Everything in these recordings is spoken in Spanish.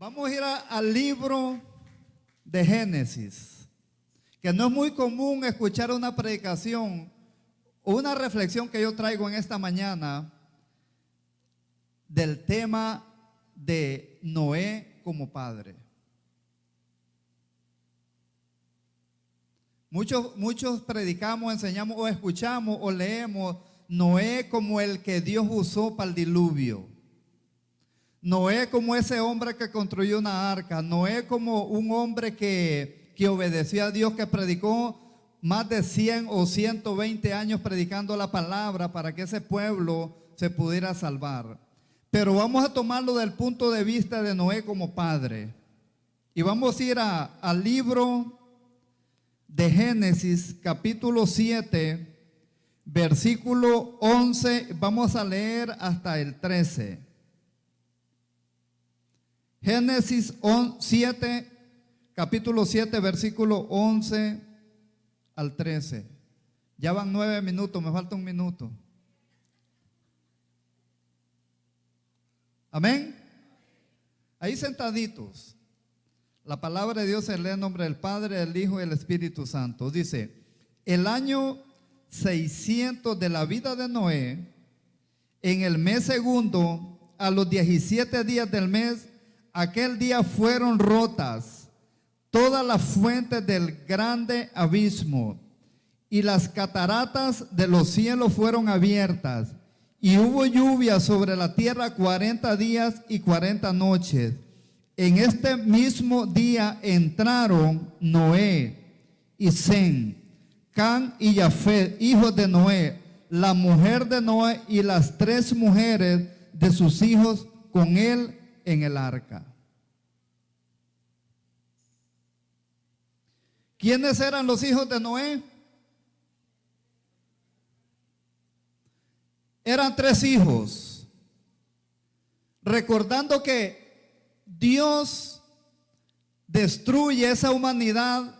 Vamos a ir al libro de Génesis, que no es muy común escuchar una predicación o una reflexión que yo traigo en esta mañana del tema de Noé como padre. Muchos predicamos, enseñamos o escuchamos o leemos Noé como el que Dios usó para el diluvio. Noé como ese hombre que construyó una arca. Noé como un hombre que obedeció a Dios, que predicó más de 100 o 120 años predicando la palabra para que ese pueblo se pudiera salvar. Pero vamos a tomarlo del punto de vista de Noé como padre. Y vamos a ir al libro de Génesis, capítulo 7, versículo 11. Vamos a leer hasta el 13. Génesis 7, capítulo 7, versículo 11 al 13. Ya van 9 minutos, me falta un minuto. Amén. Ahí sentaditos. La palabra de Dios se lee en nombre del Padre, del Hijo y del Espíritu Santo. Dice: el año 600 de la vida de Noé, en el mes segundo, a los 17 días del mes, aquel día fueron rotas todas las fuentes del grande abismo, y las cataratas de los cielos fueron abiertas, y hubo lluvia sobre la tierra 40 días y 40 noches. En este mismo día entraron Noé y Sem, Cam y Jafet, hijos de Noé, la mujer de Noé y las 3 mujeres de sus hijos con él en el arca. ¿Quiénes eran los hijos de Noé? Eran 3 hijos. Recordando que Dios destruye esa humanidad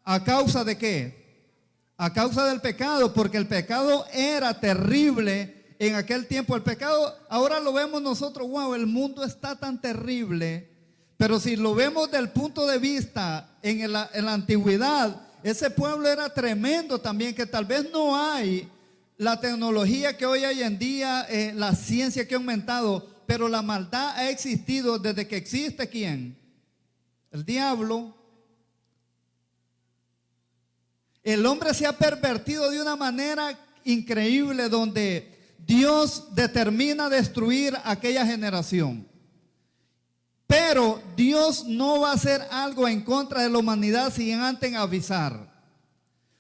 ¿a causa de qué? A causa del pecado, porque el pecado era terrible en aquel tiempo. El pecado, ahora lo vemos nosotros, wow, el mundo está tan terrible, pero si lo vemos del punto de vista en la antigüedad, ese pueblo era tremendo también, que tal vez no hay la tecnología que hoy hay en día, la ciencia que ha aumentado, pero la maldad ha existido desde que existe ¿quién? El diablo. El hombre se ha pervertido de una manera increíble, donde Dios determina destruir aquella generación. Pero Dios no va a hacer algo en contra de la humanidad sin antes avisar.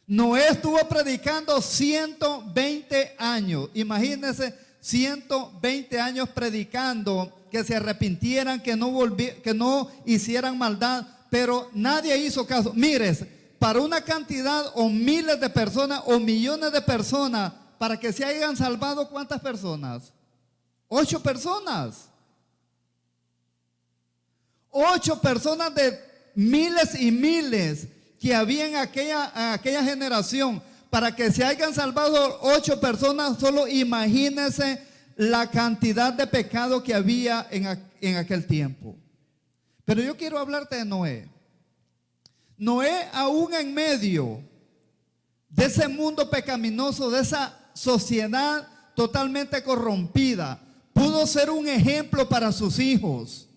Noé estuvo predicando 120 años. Imagínense, 120 años predicando que se arrepintieran, que no hicieran maldad, pero nadie hizo caso. Mires, para una cantidad o miles de personas o millones de personas, para que se hayan salvado, ¿cuántas personas? 8 personas. 8 personas de miles y miles que había en aquella generación. Para que se hayan salvado 8 personas, solo imagínense la cantidad de pecado que había en aquel tiempo. Pero yo quiero hablarte de Noé. Noé, aún en medio de ese mundo pecaminoso, de esa sociedad totalmente corrompida, pudo ser un ejemplo para sus hijos.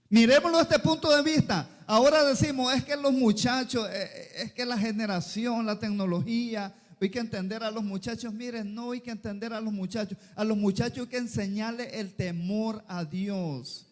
Miremoslo desde este punto de vista. Ahora decimos, es que los muchachos, es que la generación, la tecnología, hay que entender a los muchachos. Miren, no hay que entender a los muchachos. A los muchachos hay que enseñarles el temor a Dios.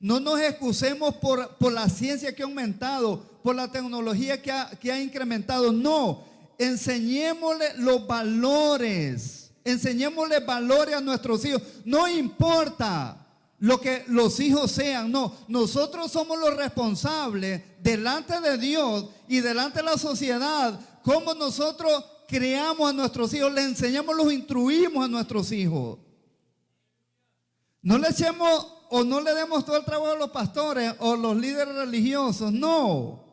No nos excusemos por la ciencia que ha aumentado, por la tecnología que ha incrementado. No, enseñémosle los valores. Enseñémosle valores a nuestros hijos. No importa lo que los hijos sean, no. Nosotros somos los responsables delante de Dios y delante de la sociedad. Cómo nosotros criamos a nuestros hijos, le enseñamos, los instruimos a nuestros hijos. No le echemos o no le demos todo el trabajo a los pastores o los líderes religiosos, no.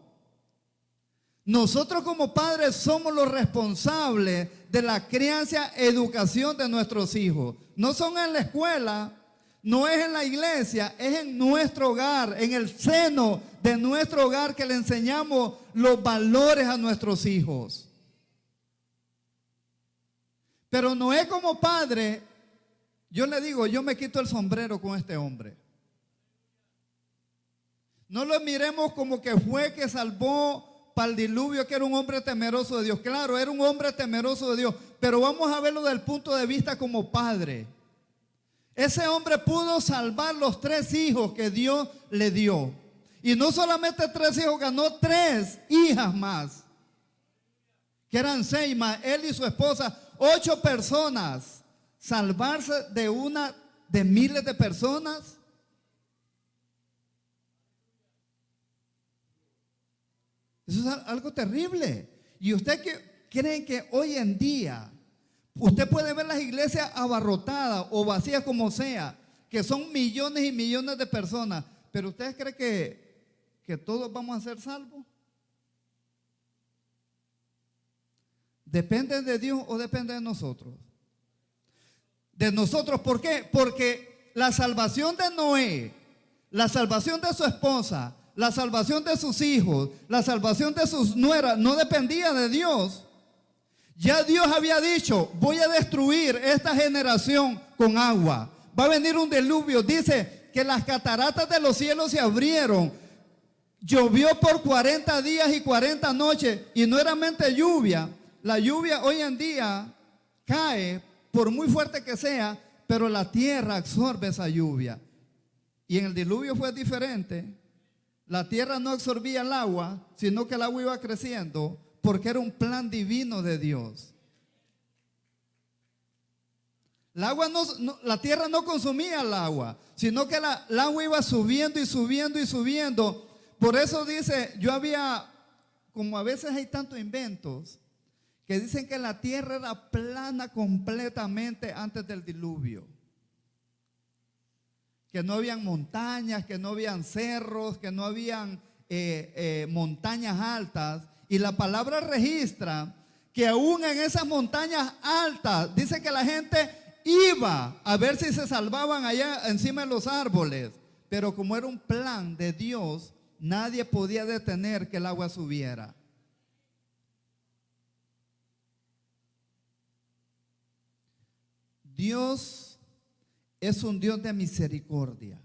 Nosotros como padres somos los responsables de la crianza, educación de nuestros hijos. No son en la escuela, No es en la iglesia, es en nuestro hogar, en el seno de nuestro hogar que le enseñamos los valores a nuestros hijos. Pero Noé como padre, yo le digo, yo me quito el sombrero con este hombre. No lo miremos como que fue que salvó para el diluvio, que era un hombre temeroso de Dios. Claro, era un hombre temeroso de Dios, pero vamos a verlo desde el punto de vista como padre. Ese hombre pudo salvar los 3 hijos que Dios le dio. Y no solamente 3 hijos, ganó 3 hijas más. Que eran 6 más, él y su esposa, 8 personas. Salvarse de una de miles de personas. Eso es algo terrible. Y usted cree que hoy en día usted puede ver las iglesias abarrotadas o vacías como sea, que son millones y millones de personas, pero ¿usted cree que todos vamos a ser salvos? ¿Depende de Dios o depende de nosotros? De nosotros, ¿por qué? Porque la salvación de Noé, la salvación de su esposa, la salvación de sus hijos, la salvación de sus nueras, no dependía de Dios. Ya Dios había dicho, voy a destruir esta generación con agua. Va a venir un diluvio. Dice que las cataratas de los cielos se abrieron. Llovió por 40 días y 40 noches y no era mente lluvia. La lluvia hoy en día cae, por muy fuerte que sea, pero la tierra absorbe esa lluvia. Y en el diluvio fue diferente. La tierra no absorbía el agua, sino que el agua iba creciendo, porque era un plan divino de Dios. La tierra no consumía el agua, sino que el agua iba subiendo y subiendo y subiendo. Por eso dice, como a veces hay tantos inventos, que dicen que la tierra era plana completamente antes del diluvio. Que no habían montañas, que no habían cerros, que no habían montañas altas. Y la palabra registra que aún en esas montañas altas, dice que la gente iba a ver si se salvaban allá encima de los árboles. Pero como era un plan de Dios, nadie podía detener que el agua subiera. Dios es un Dios de misericordia.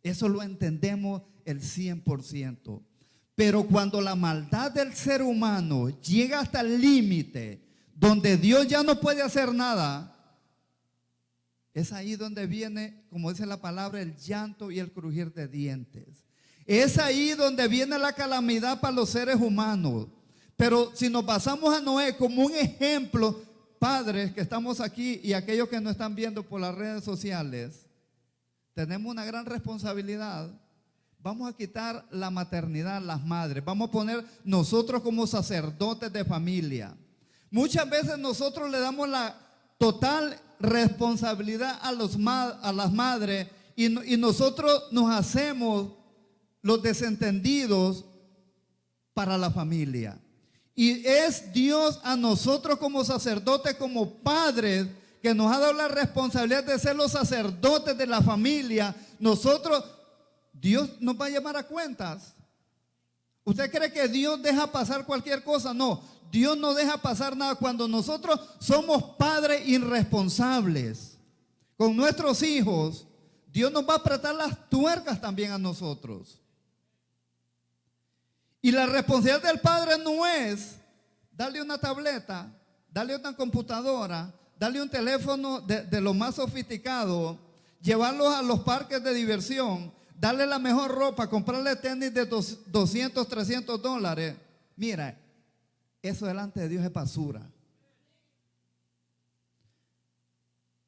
Eso lo entendemos el 100%. Pero cuando la maldad del ser humano llega hasta el límite donde Dios ya no puede hacer nada, es ahí donde viene, como dice la palabra, el llanto y el crujir de dientes. Es ahí donde viene la calamidad para los seres humanos. Pero si nos basamos a Noé como un ejemplo, padres que estamos aquí y aquellos que nos están viendo por las redes sociales, tenemos una gran responsabilidad. Vamos a quitar la maternidad, las madres. Vamos a poner nosotros como sacerdotes de familia. Muchas veces nosotros le damos la total responsabilidad a las madres y nosotros nos hacemos los desentendidos para la familia. Y es Dios a nosotros como sacerdotes, como padres, que nos ha dado la responsabilidad de ser los sacerdotes de la familia. Dios nos va a llamar a cuentas. ¿Usted cree que Dios deja pasar cualquier cosa? No, Dios no deja pasar nada. Cuando nosotros somos padres irresponsables con nuestros hijos, Dios nos va a apretar las tuercas también a nosotros. Y la responsabilidad del padre no es darle una tableta, darle una computadora, darle un teléfono de lo más sofisticado, llevarlos a los parques de diversión, darle la mejor ropa, comprarle tenis de $200, $300. Mira, eso delante de Dios es basura.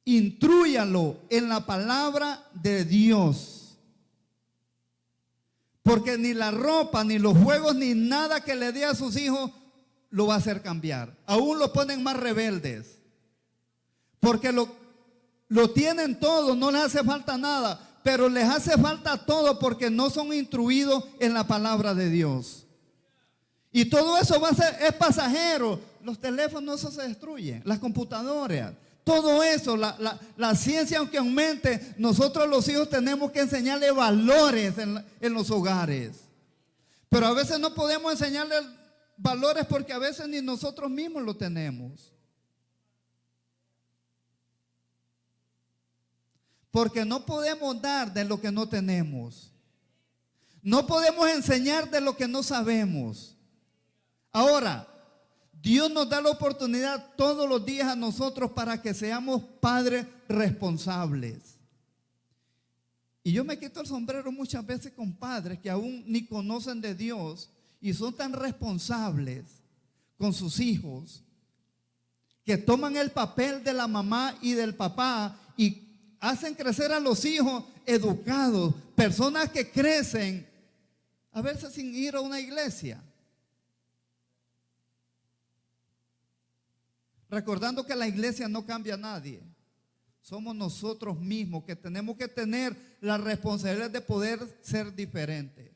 Intrúyalo en la palabra de Dios. Porque ni la ropa, ni los juegos, ni nada que le dé a sus hijos lo va a hacer cambiar. Aún lo ponen más rebeldes. Porque lo tienen todo, no les hace falta nada. Pero les hace falta todo porque no son instruidos en la palabra de Dios. Y todo eso es pasajero. Los teléfonos, eso se destruyen. Las computadoras. Todo eso, la ciencia aunque aumente, nosotros los hijos tenemos que enseñarle valores en los hogares. Pero a veces no podemos enseñarle valores porque a veces ni nosotros mismos lo tenemos. Porque no podemos dar de lo que no tenemos. No podemos enseñar de lo que no sabemos. Ahora, Dios nos da la oportunidad todos los días a nosotros para que seamos padres responsables. Y yo me quito el sombrero muchas veces con padres que aún ni conocen de Dios y son tan responsables con sus hijos, que toman el papel de la mamá y del papá y hacen crecer a los hijos educados, personas que crecen a veces sin ir a una iglesia, recordando que la iglesia no cambia a nadie. Somos nosotros mismos que tenemos que tener la responsabilidad de poder ser diferentes.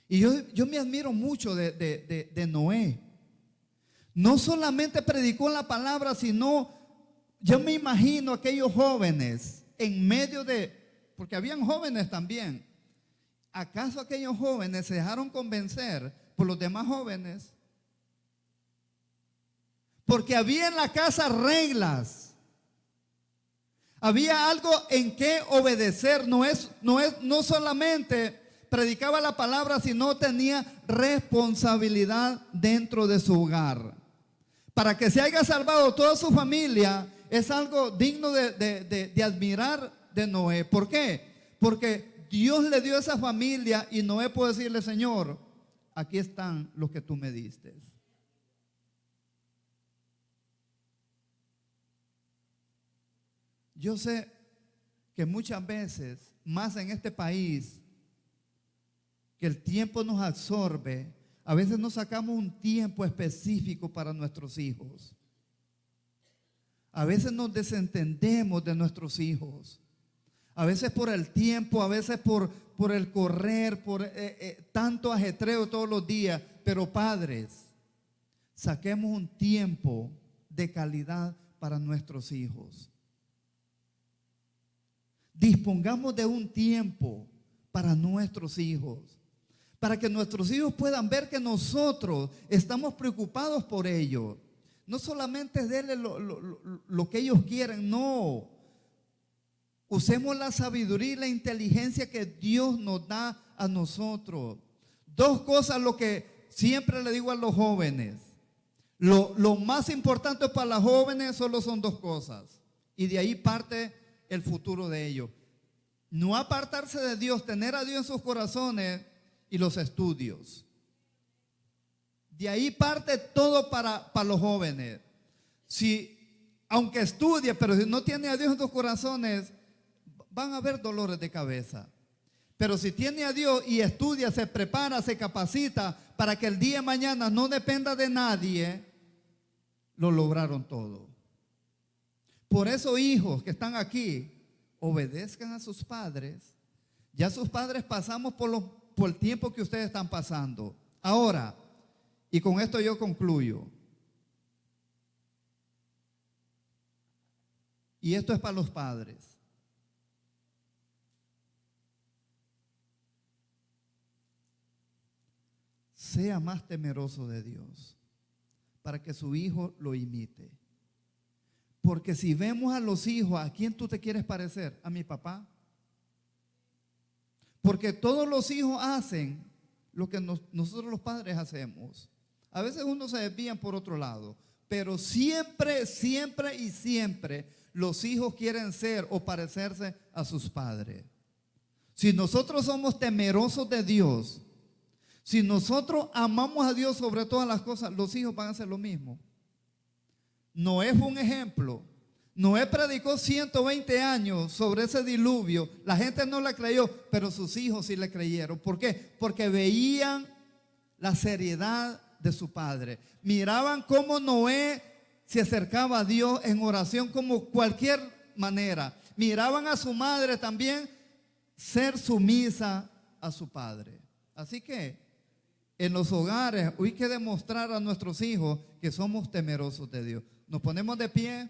Y yo me admiro mucho de Noé. No solamente predicó la palabra, sino yo me imagino aquellos jóvenes en medio porque habían jóvenes también. ¿Acaso aquellos jóvenes se dejaron convencer por los demás jóvenes? Porque había en la casa reglas. Había algo en que obedecer. No solamente predicaba la palabra, sino tenía responsabilidad dentro de su hogar. Para que se haya salvado toda su familia, es algo digno de admirar de Noé. ¿Por qué? Porque Dios le dio esa familia y Noé puede decirle: Señor, aquí están los que tú me diste. Yo sé que muchas veces, más en este país, que el tiempo nos absorbe, a veces no sacamos un tiempo específico para nuestros hijos. A veces nos desentendemos de nuestros hijos. A veces por el tiempo, a veces por el correr, por tanto ajetreo todos los días. Pero padres, saquemos un tiempo de calidad para nuestros hijos. Dispongamos de un tiempo para nuestros hijos, para que nuestros hijos puedan ver que nosotros estamos preocupados por ellos. No solamente denle lo que ellos quieren, no. Usemos la sabiduría y la inteligencia que Dios nos da a nosotros. Dos cosas lo que siempre le digo a los jóvenes. Lo más importante para los jóvenes solo son dos cosas. Y de ahí parte el futuro de ellos. No apartarse de Dios, tener a Dios en sus corazones y los estudios. De ahí parte todo para los jóvenes. Aunque estudie, pero si no tiene a Dios en sus corazones, van a haber dolores de cabeza. Pero si tiene a Dios y estudia, se prepara, se capacita para que el día de mañana no dependa de nadie, lo lograron todo. Por eso, hijos que están aquí, obedezcan a sus padres. Ya sus padres pasamos por el tiempo que ustedes están pasando. Ahora, y con esto yo concluyo. Y esto es para los padres. Sea más temeroso de Dios para que su hijo lo imite. Porque si vemos a los hijos, ¿a quién tú te quieres parecer? ¿A mi papá? Porque todos los hijos hacen lo que nosotros los padres hacemos. A veces uno se desvían por otro lado, pero siempre, siempre y siempre los hijos quieren ser o parecerse a sus padres. Si nosotros somos temerosos de Dios, si nosotros amamos a Dios sobre todas las cosas, los hijos van a hacer lo mismo. Noé fue un ejemplo. Noé predicó 120 años sobre ese diluvio. La gente no le creyó, pero sus hijos sí le creyeron. ¿Por qué? Porque veían la seriedad de su padre. Miraban cómo Noé se acercaba a Dios en oración como cualquier manera. Miraban a su madre también ser sumisa a su padre. Así que en los hogares hay que demostrar a nuestros hijos que somos temerosos de Dios. Nos ponemos de pie.